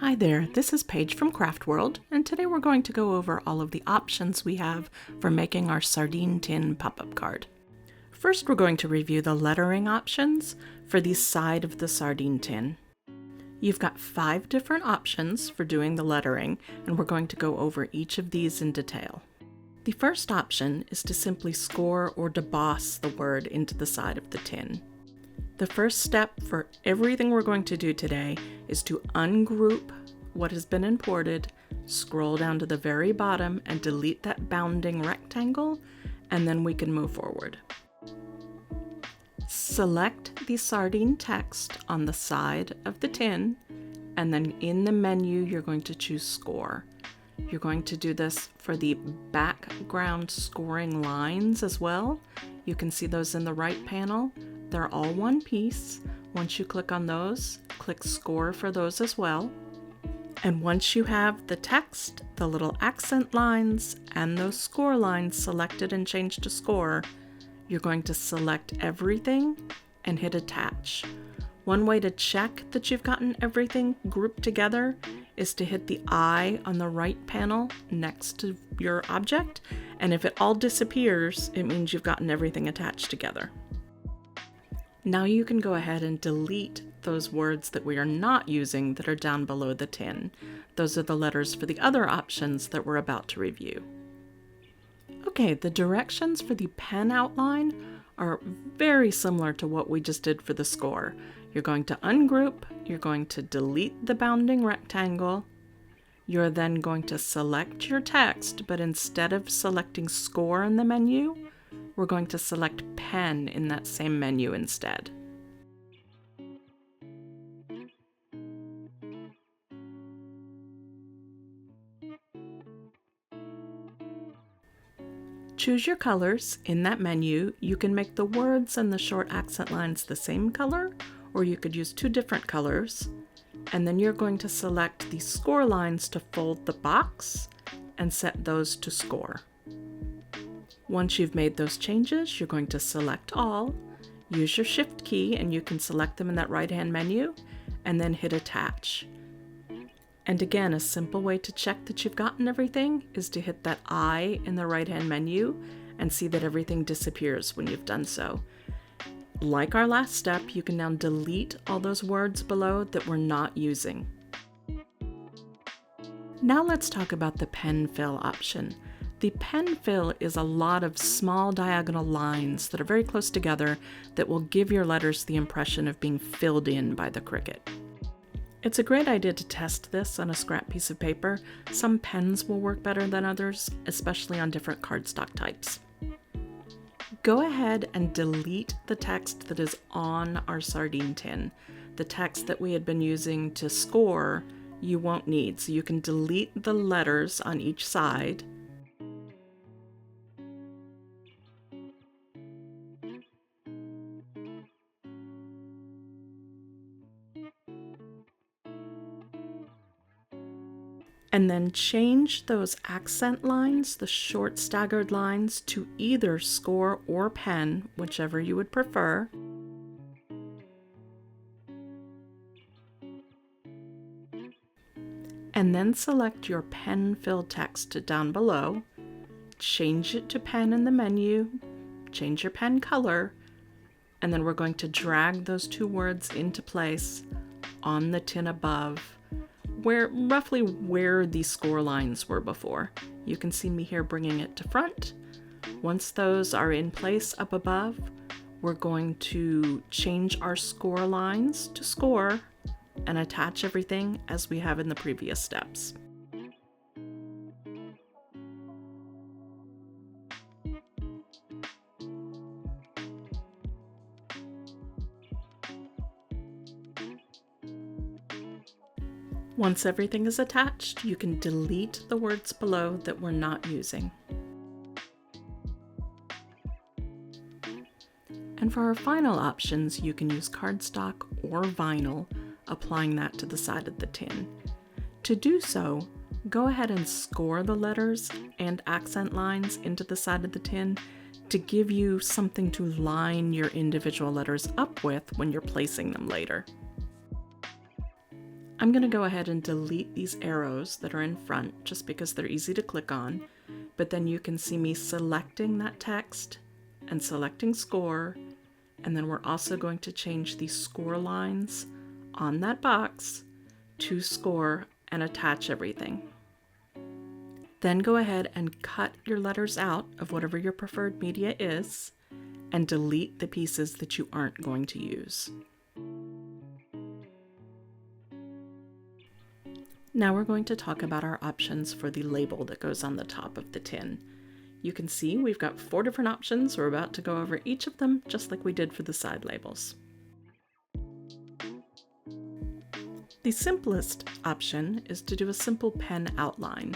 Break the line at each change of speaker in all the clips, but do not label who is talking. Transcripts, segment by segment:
Hi there, this is Paige from Craft World, and today we're going to go over all of the options we have for making our sardine tin pop-up card. First, we're going to review the lettering options for the side of the sardine tin. You've got 5 different options for doing the lettering, and we're going to go over each of these in detail. The first option is to simply score or deboss the word into the side of the tin. The first step for everything we're going to do today is to ungroup what has been imported, scroll down to the very bottom and delete that bounding rectangle, and then we can move forward. Select the sardine text on the side of the tin, and then in the menu you're going to choose score. You're going to do this for the background scoring lines as well. You can see those in the right panel. They're all one piece. Once you click on those, click score for those as well. And once you have the text, the little accent lines, and those score lines selected and changed to score, you're going to select everything and hit attach. One way to check that you've gotten everything grouped together is to hit the eye on the right panel next to your object, and if it all disappears, it means you've gotten everything attached together. Now you can go ahead and delete those words that we are not using that are down below the tin. Those are the letters for the other options that we're about to review. Okay, the directions for the pen outline are very similar to what we just did for the score. You're going to ungroup, you're going to delete the bounding rectangle, you're then going to select your text, but instead of selecting score in the menu, we're going to select pen in that same menu instead. Choose your colors. In that menu, you can make the words and the short accent lines the same color, or you could use 2 different colors. And then you're going to select the score lines to fold the box and set those to score. Once you've made those changes, you're going to select all, use your shift key, and you can select them in that right-hand menu, and then hit attach. And again, a simple way to check that you've gotten everything is to hit that eye in the right-hand menu and see that everything disappears when you've done so. Like our last step, you can now delete all those words below that we're not using. Now let's talk about the pen fill option. The pen fill is a lot of small diagonal lines that are very close together that will give your letters the impression of being filled in by the Cricut. It's a great idea to test this on a scrap piece of paper. Some pens will work better than others, especially on different cardstock types. Go ahead and delete the text that is on our sardine tin. The text that we had been using to score, you won't need, so you can delete the letters on each side. And then change those accent lines, the short staggered lines, to either score or pen, whichever you would prefer. And then select your pen fill text down below, change it to pen in the menu, change your pen color, and then we're going to drag those 2 words into place on the tin above, roughly where the score lines were before. You can see me here bringing it to front. Once those are in place up above, we're going to change our score lines to score and attach everything as we have in the previous steps. Once everything is attached, you can delete the words below that we're not using. And for our final options, you can use cardstock or vinyl, applying that to the side of the tin. To do so, go ahead and score the letters and accent lines into the side of the tin to give you something to line your individual letters up with when you're placing them later. I'm going to go ahead and delete these arrows that are in front just because they're easy to click on, but then you can see me selecting that text and selecting score, and then we're also going to change the score lines on that box to score and attach everything. Then go ahead and cut your letters out of whatever your preferred media is and delete the pieces that you aren't going to use. Now we're going to talk about our options for the label that goes on the top of the tin. You can see we've got 4 different options. We're about to go over each of them just like we did for the side labels. The simplest option is to do a simple pen outline.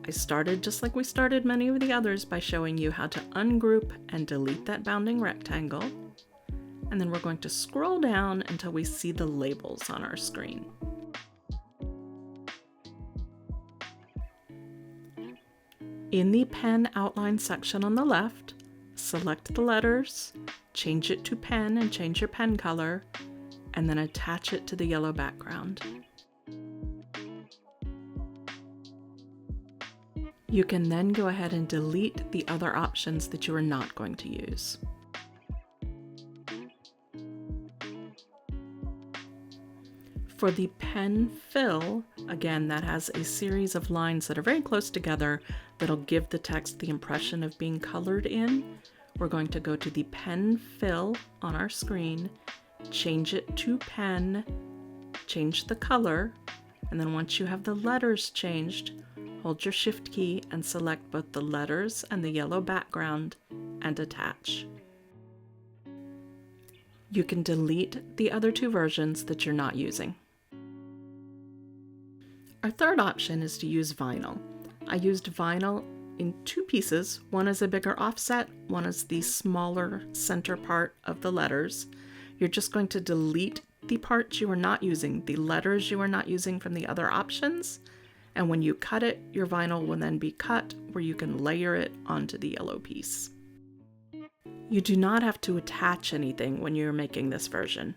I started just like we started many of the others by showing you how to ungroup and delete that bounding rectangle. And then we're going to scroll down until we see the labels on our screen. In the pen outline section on the left, select the letters, change it to pen and change your pen color, and then attach it to the yellow background. You can then go ahead and delete the other options that you are not going to use. For the pen fill, again, that has a series of lines that are very close together that'll give the text the impression of being colored in. We're going to go to the pen fill on our screen, change it to pen, change the color, and then once you have the letters changed, hold your shift key and select both the letters and the yellow background and attach. You can delete the other 2 versions that you're not using. Our third option is to use vinyl. I used vinyl in 2 pieces. One is a bigger offset, one is the smaller center part of the letters. You're just going to delete the parts you are not using, the letters you are not using from the other options, and when you cut it, your vinyl will then be cut where you can layer it onto the yellow piece. You do not have to attach anything when you're making this version.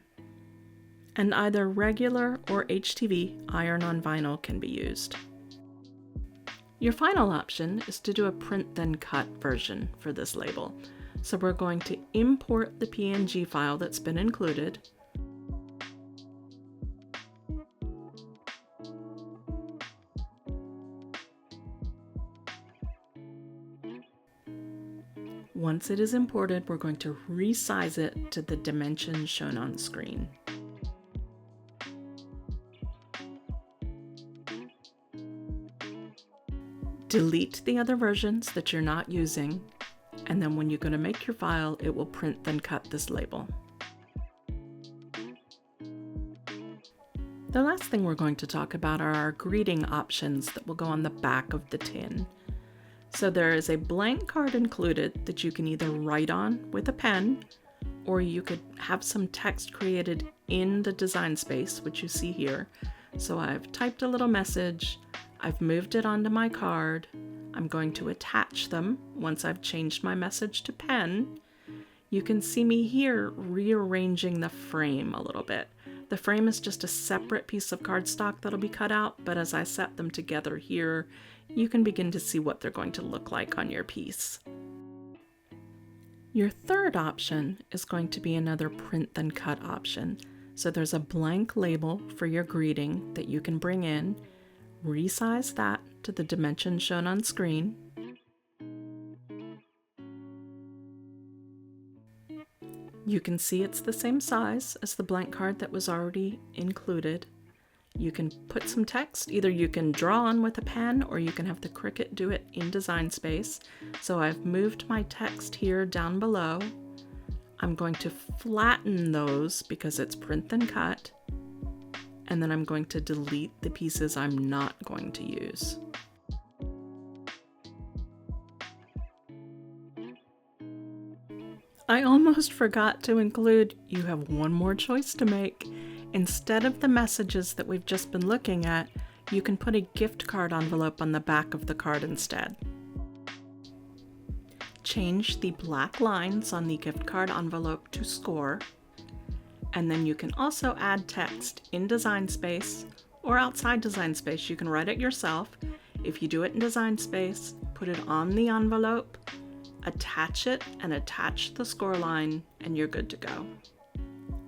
And either regular or HTV iron-on vinyl can be used. Your final option is to do a print then cut version for this label. So we're going to import the PNG file that's been included. Once it is imported, we're going to resize it to the dimensions shown on screen. Delete the other versions that you're not using, and then when you're going to make your file, it will print then cut this label. The last thing we're going to talk about are our greeting options that will go on the back of the tin. So there is a blank card included that you can either write on with a pen, or you could have some text created in the design space, which you see here. So I've typed a little message, I've moved it onto my card, I'm going to attach them once I've changed my message to pen. You can see me here rearranging the frame a little bit. The frame is just a separate piece of cardstock that'll be cut out, but as I set them together here, you can begin to see what they're going to look like on your piece. Your third option is going to be another print then cut option. So there's a blank label for your greeting that you can bring in, resize that to the dimensions shown on screen. You can see it's the same size as the blank card that was already included. You can put some text, either you can draw on with a pen or you can have the Cricut do it in Design Space. So I've moved my text here down below. I'm going to flatten those because it's print then cut. And then I'm going to delete the pieces I'm not going to use. I almost forgot to include, you have one more choice to make. Instead of the messages that we've just been looking at, you can put a gift card envelope on the back of the card instead. Change the black lines on the gift card envelope to score, and then you can also add text in Design Space or outside Design Space. You can write it yourself. If you do it in Design Space, put it on the envelope, attach it, and attach the score line, and you're good to go.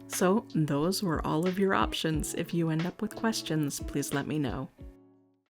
So those were all of your options. If you end up with questions, please let me know.